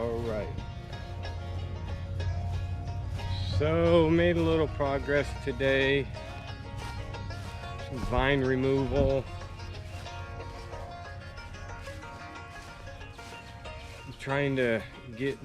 All right. So made a little progress today. Some vine removal. I'm trying to get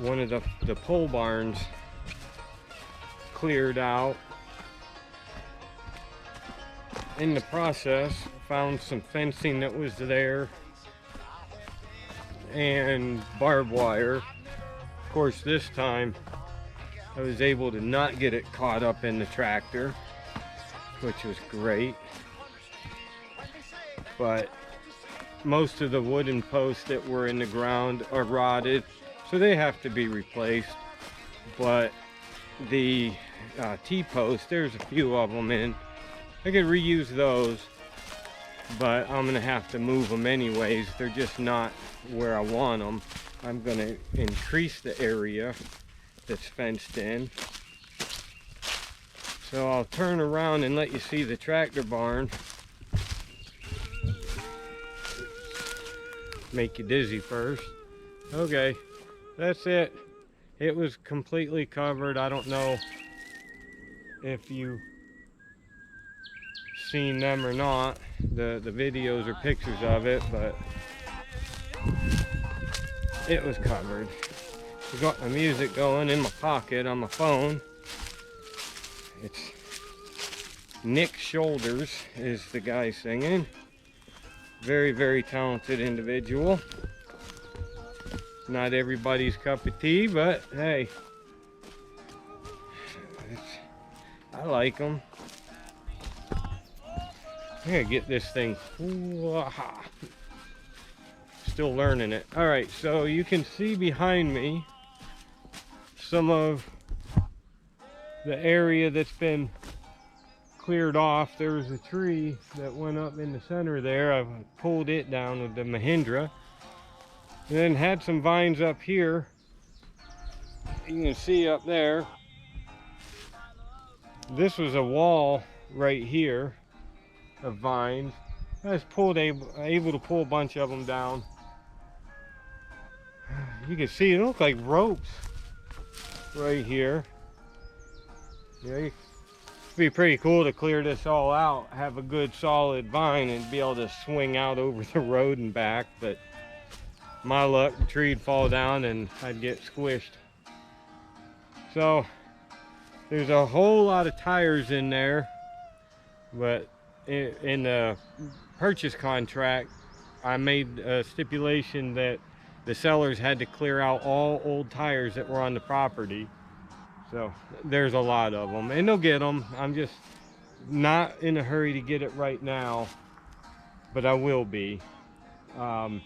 one of the pole barns cleared out. In the process, found some fencing that was there and barbed wire. Of course, this time I was able to not get it caught up in the tractor, which was great. But most of the wooden posts that were in the ground are rotted, so they have to be replaced. But the T-posts, there's a few of them in. I could reuse those, but I'm gonna have to move them anyways. They're just not where I want them. I'm gonna increase the area that's fenced in. So I'll turn around and let you see the tractor barn. Make you dizzy first. Okay, that's it. It was completely covered. I don't know if you seen them or not, the videos or pictures of it, but it was covered. I got my music going in my pocket on my phone. It's Nick Shoulders is the guy singing. Very, very talented individual. Not everybody's cup of tea, but hey, I like him. I gotta get this thing. Still learning it. All right, so you can see behind me some of the area that's been cleared off. There was a tree that went up in the center there. I've pulled it down with the Mahindra. And then had some vines up here. You can see up there. This was a wall right here of vines. I was able to pull a bunch of them down. You can see it look like ropes right here. Yeah, it'd be pretty cool to clear this all out, have a good solid vine and be able to swing out over the road and back, but my luck, the tree'd fall down and I'd get squished. So there's a whole lot of tires in there, but in the purchase contract, I made a stipulation that the sellers had to clear out all old tires that were on the property. So there's a lot of them, and they'll get them. I'm just not in a hurry to get it right now, but I will be. Turn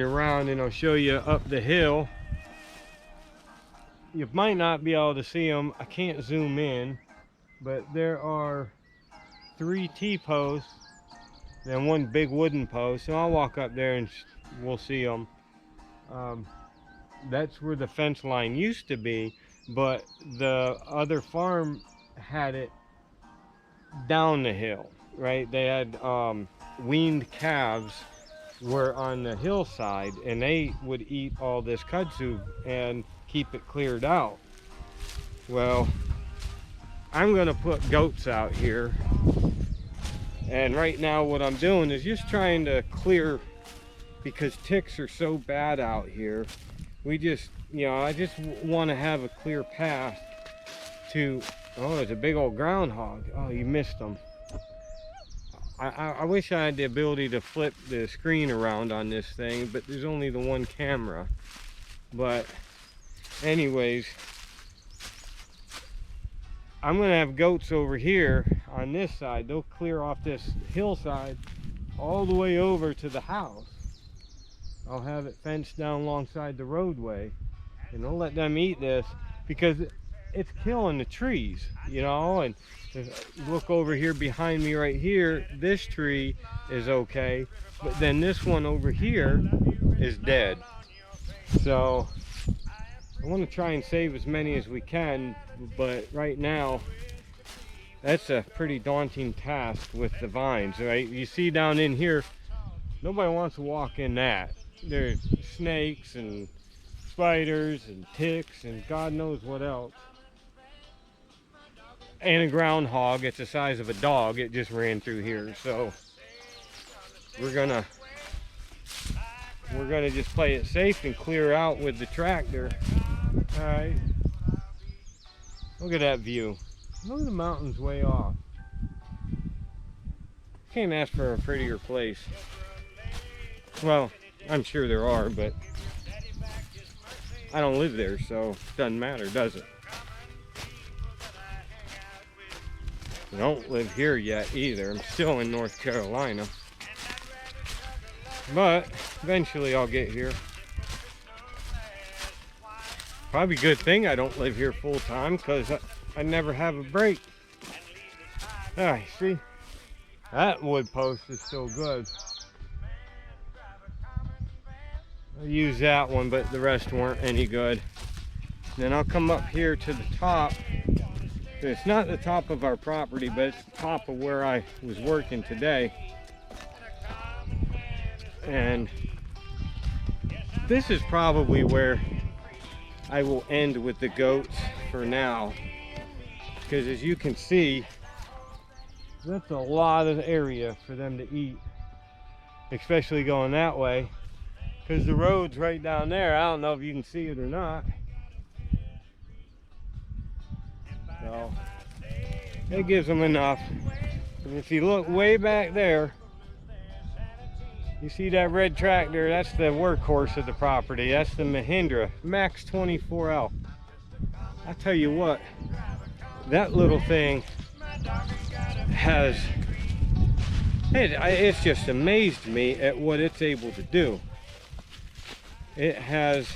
around and I'll show you up the hill. You might not be able to see them. I can't zoom in, but there are 3 T-posts and 1 big wooden post. So I'll walk up there and we'll see them. That's where the fence line used to be, but the other farm had it down the hill, right? They had weaned calves were on the hillside, and they would eat all this kudzu and keep it cleared out. Well, I'm gonna put goats out here, and right now what I'm doing is just trying to clear, because ticks are so bad out here. We just, I just want to have a clear path to, oh, there's a big old groundhog. Oh, you missed them. I wish I had the ability to flip the screen around on this thing, but there's only the 1 camera. But anyways, I'm gonna have goats over here on this side. They'll clear off this hillside all the way over to the house. I'll have it fenced down alongside the roadway, and I'll let them eat this because it's killing the trees, and look over here behind me right here. This tree is okay, but then this one over here is dead. So I want to try and save as many as we can, but right now that's a pretty daunting task with the vines, right? You see down in here, Nobody wants to walk in that. There's snakes and spiders and ticks and God knows what else. And a groundhog. It's the size of a dog. It just ran through here. So we're gonna just play it safe and clear out with the tractor. All right. Look at that view. Look at the mountains way off. Can't ask for a prettier place. Well, I'm sure there are, but I don't live there, so it doesn't matter, does it? I don't live here yet either. I'm still in North Carolina. But eventually I'll get here. Probably a good thing I don't live here full time, because I never have a break. Alright, see? That wood post is still good. I used that one, but the rest weren't any good. Then I'll come up here to the top. It's not the top of our property, but it's the top of where I was working today. And this is probably where I will end with the goats for now. Because as you can see, that's a lot of area for them to eat. Especially going that way. Because the road's right down there. I don't know if you can see it or not. So, it gives them enough. And if you look way back there, you see that red tractor? That's the workhorse of the property. That's the Mahindra Max 24L. I tell you what, that little thing has, it's just amazed me at what it's able to do. It has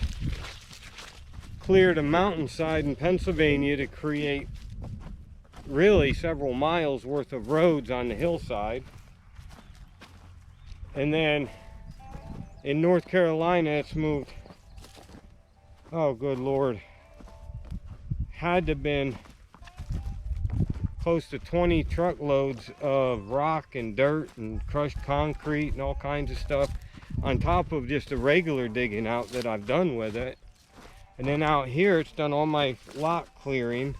cleared a mountainside in Pennsylvania to create really several miles worth of roads on the hillside. And then in North Carolina, it's moved, oh good Lord, had to have been close to 20 truckloads of rock and dirt and crushed concrete and all kinds of stuff, on top of just the regular digging out that I've done with it. And then out here, it's done all my lot clearing,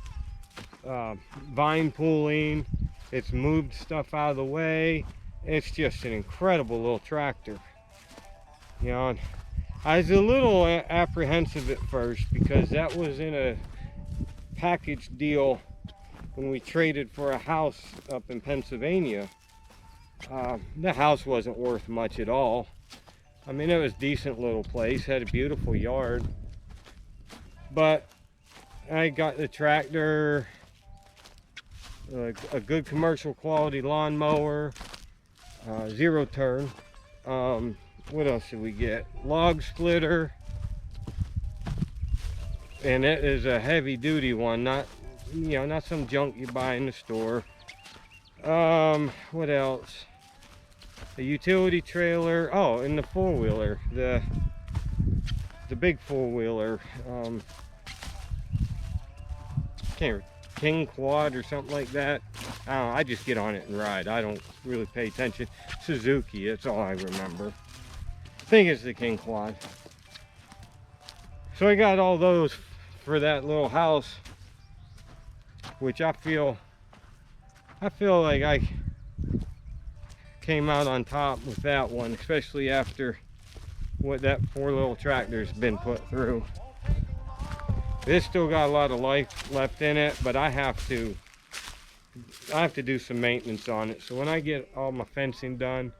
vine pulling, it's moved stuff out of the way. It's just an incredible little tractor. You know, and I was a little apprehensive at first because that was in a package deal when we traded for a house up in Pennsylvania. The house wasn't worth much at all. I mean, it was a decent little place, had a beautiful yard. But I got the tractor, a good commercial quality lawnmower, zero turn. What else did we get? Log splitter. And it is a heavy duty one, not, you know, not some junk you buy in the store. What else? A utility trailer. Oh, and the four-wheeler, the big four-wheeler, King Quad or something like that. I don't know, I just get on it and ride. I don't really pay attention. Suzuki, that's all I remember. I think it's the King Quad. So I got all those for that little house, which I feel like I came out on top with that one, especially after what that poor little tractor's been put through. This still got a lot of life left in it, but I have to do some maintenance on it. So when I get all my fencing done,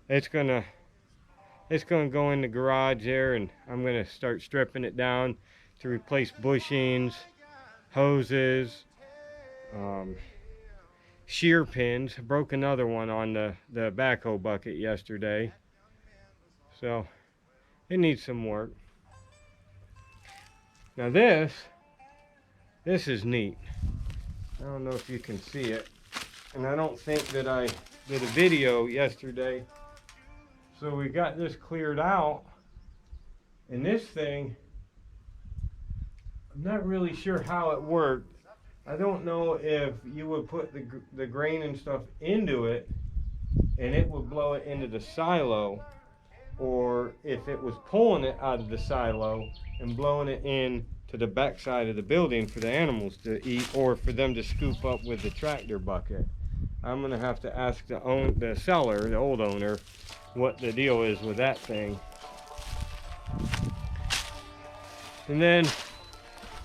it's gonna go in the garage there, and I'm gonna start stripping it down to replace bushings, hoses, shear pins. I broke another one on the backhoe bucket yesterday, so it needs some work. Now this is neat. I don't know if you can see it, and I don't think that I did a video yesterday. So we got this cleared out, and this thing, I'm not really sure how it worked. I don't know if you would put the grain and stuff into it and it would blow it into the silo, or if it was pulling it out of the silo and blowing it in to the back side of the building for the animals to eat, or for them to scoop up with the tractor bucket. I'm gonna have to ask the seller, the old owner, what the deal is with that thing. And then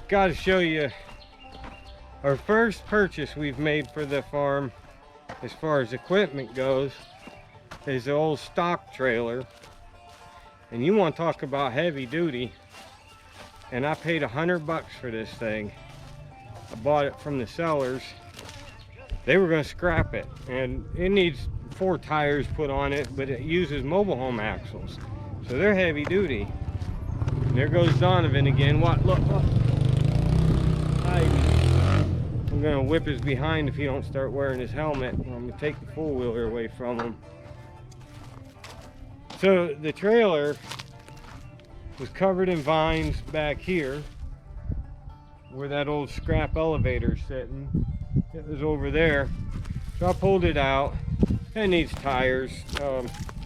got to show you our first purchase we've made for the farm as far as equipment goes is the old stock trailer. And you want to talk about heavy duty, and I paid $100 for this thing. I bought it from the sellers. They were going to scrap it, and it needs 4 tires put on it, but it uses mobile home axles, so they're heavy duty. And there goes Donovan again. What? Look. I'm going to whip his behind if he don't start wearing his helmet. I'm going to take the four-wheeler away from him. So the trailer was covered in vines back here where that old scrap elevator's sitting. It was over there. So I pulled it out. It needs tires.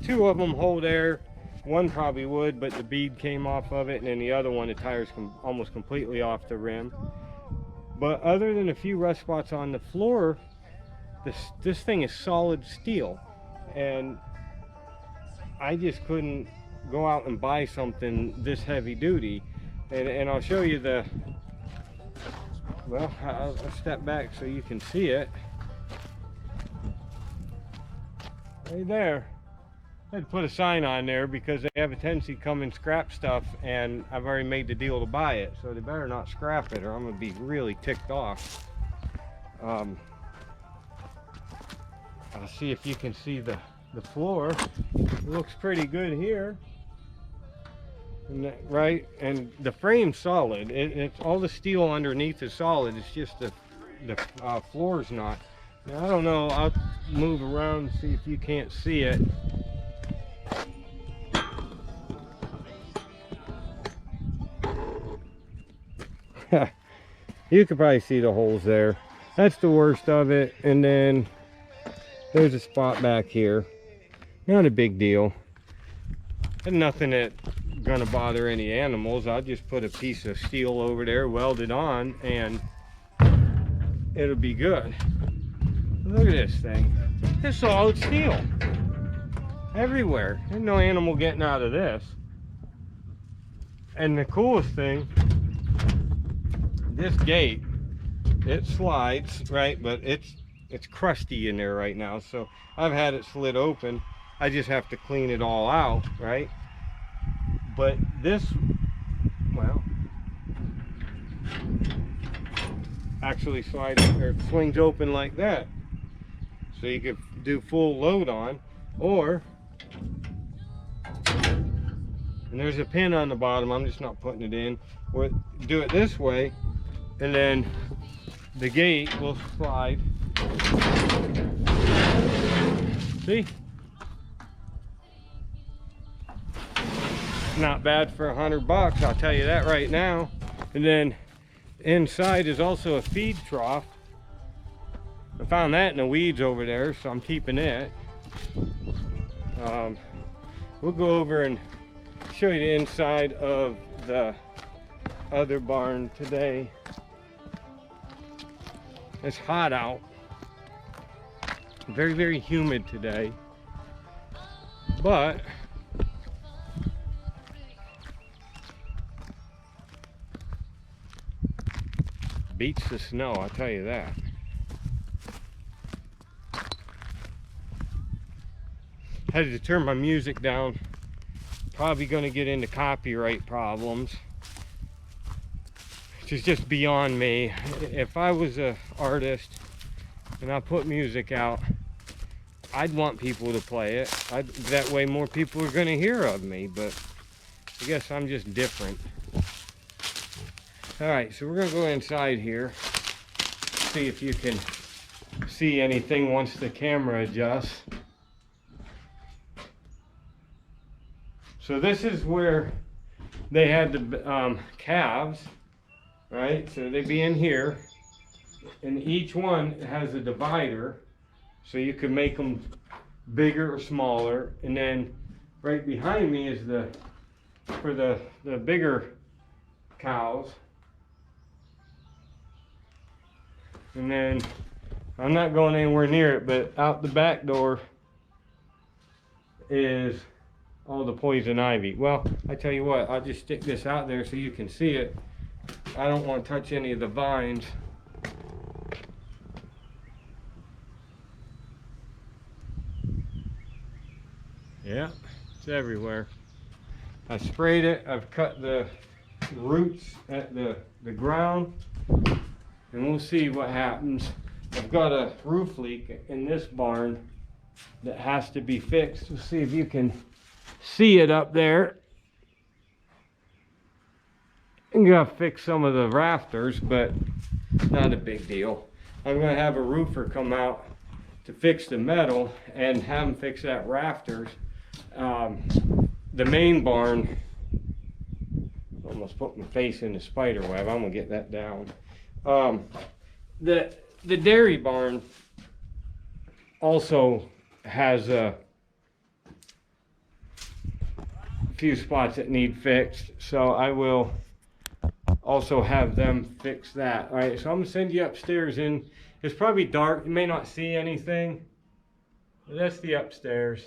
2 of them hold air. One probably would, but the bead came off of it, and then the other one, the tires come almost completely off the rim. But other than a few rust spots on the floor, this thing is solid steel, and I just couldn't go out and buy something this heavy duty. And I'll show you the, well, I'll step back so you can see it. Right there. I had to put a sign on there because they have a tendency to come and scrap stuff, and I've already made the deal to buy it, so they better not scrap it or I'm gonna be really ticked off. I'll see if you can see the floor. It looks pretty good here, right? And the frame's solid. It's all the steel underneath is solid. It's just the floor's not. Now, I don't know. I'll move around and see if you can't see it. You could probably see the holes there. That's the worst of it. And then there's a spot back here. Not a big deal. And nothing that's gonna bother any animals. I'll just put a piece of steel over there, weld it on, and it'll be good. Look at this thing. It's solid steel. Everywhere. There's no animal getting out of this. And the coolest thing, this gate, it slides, right? But it's crusty in there right now, so I've had it slid open. I just have to clean it all out, right? But this, well, actually slides or swings open like that, so you could do full load on, or, and there's a pin on the bottom, I'm just not putting it in, or do it this way, and then the gate will slide. See? Not bad for $100, I'll tell you that right now. And then inside is also a feed trough. I found that in the weeds over there, so I'm keeping it. We'll go over and show you the inside of the other barn today. It's hot out. Very, very humid today. But beats the snow, I'll tell you that. Had to turn my music down. Probably going to get into copyright problems, which is just beyond me. If I was an artist and I put music out, I'd want people to play it. That way more people are going to hear of me, but I guess I'm just different. All right, so we're going to go inside here, see if you can see anything once the camera adjusts. So this is where they had the calves, right? So they'd be in here, and each one has a divider, so you could make them bigger or smaller. And then right behind me is for the bigger cows. And then I'm not going anywhere near it, but out the back door is all the poison ivy. Well, I tell you what, I'll just stick this out there so you can see it. I don't want to touch any of the vines. Yeah, it's everywhere. I sprayed it. I've cut the roots at the ground, and we'll see what happens. I've got a roof leak in this barn that has to be fixed. We'll see if you can see it up there. I'm gonna fix some of the rafters, but not a big deal. I'm gonna have a roofer come out to fix the metal and have him fix that rafters. The main barn, almost put my face in the spider web. I'm gonna get that down. The dairy barn also has a few spots that need fixed, so I will also have them fix that. All right, so I'm gonna send you upstairs in. It's probably dark, you may not see anything, but that's the upstairs.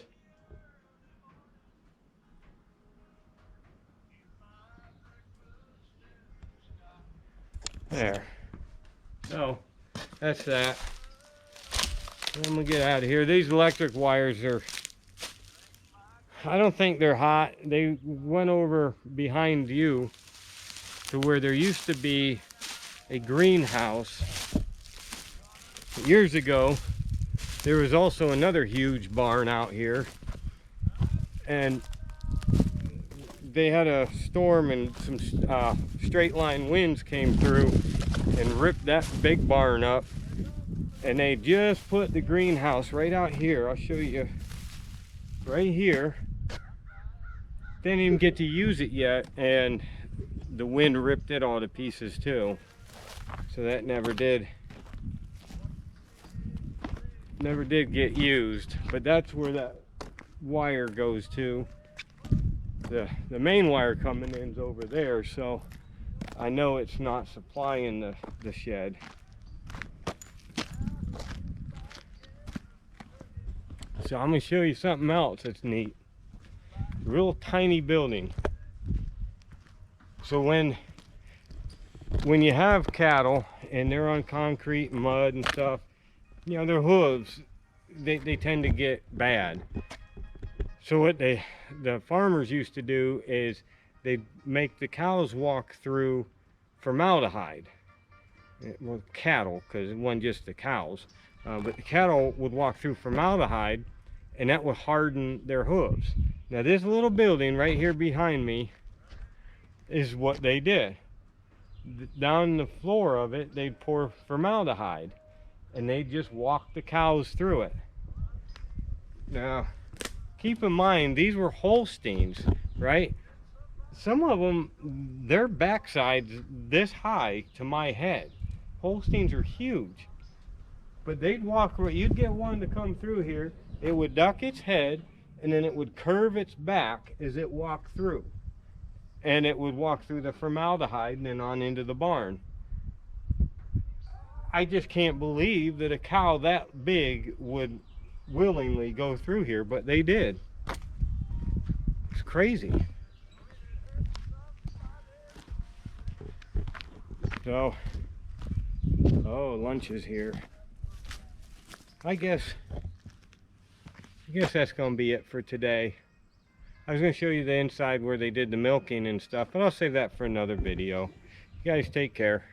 There. So that's that. I'm gonna get out of here. These electric wires are, I don't think they're hot. They went over behind you to where there used to be a greenhouse. Years ago, there was also another huge barn out here, and they had a storm and some straight line winds came through and ripped that big barn up, and they just put the greenhouse right out here. I'll show you right here. Didn't even get to use it yet, and the wind ripped it all to pieces too. So that never did get used, but that's where that wire goes to. The main wire coming in is over there, so I know it's not supplying the shed. So I'm gonna show you something else that's neat. Real tiny building. So when you have cattle and they're on concrete and mud and stuff, you know, their hooves, they tend to get bad. So what the farmers used to do is they'd make the cows walk through formaldehyde. Well, cattle, because it wasn't just the cows, but the cattle would walk through formaldehyde, and that would harden their hooves. Now this little building right here behind me is what they did. Down the floor of it, they'd pour formaldehyde, and they'd just walk the cows through it. Now, keep in mind, these were Holsteins, right? Some of them, their backside's this high to my head. Holsteins are huge. But they'd walk, you'd get one to come through here, it would duck its head, and then it would curve its back as it walked through. And it would walk through the formaldehyde and then on into the barn. I just can't believe that a cow that big would willingly go through here, but they did. It's crazy. So, oh, lunch is here. I guess that's gonna be it for today. I was gonna show you the inside where they did the milking and stuff, but I'll save that for another video. You guys take care.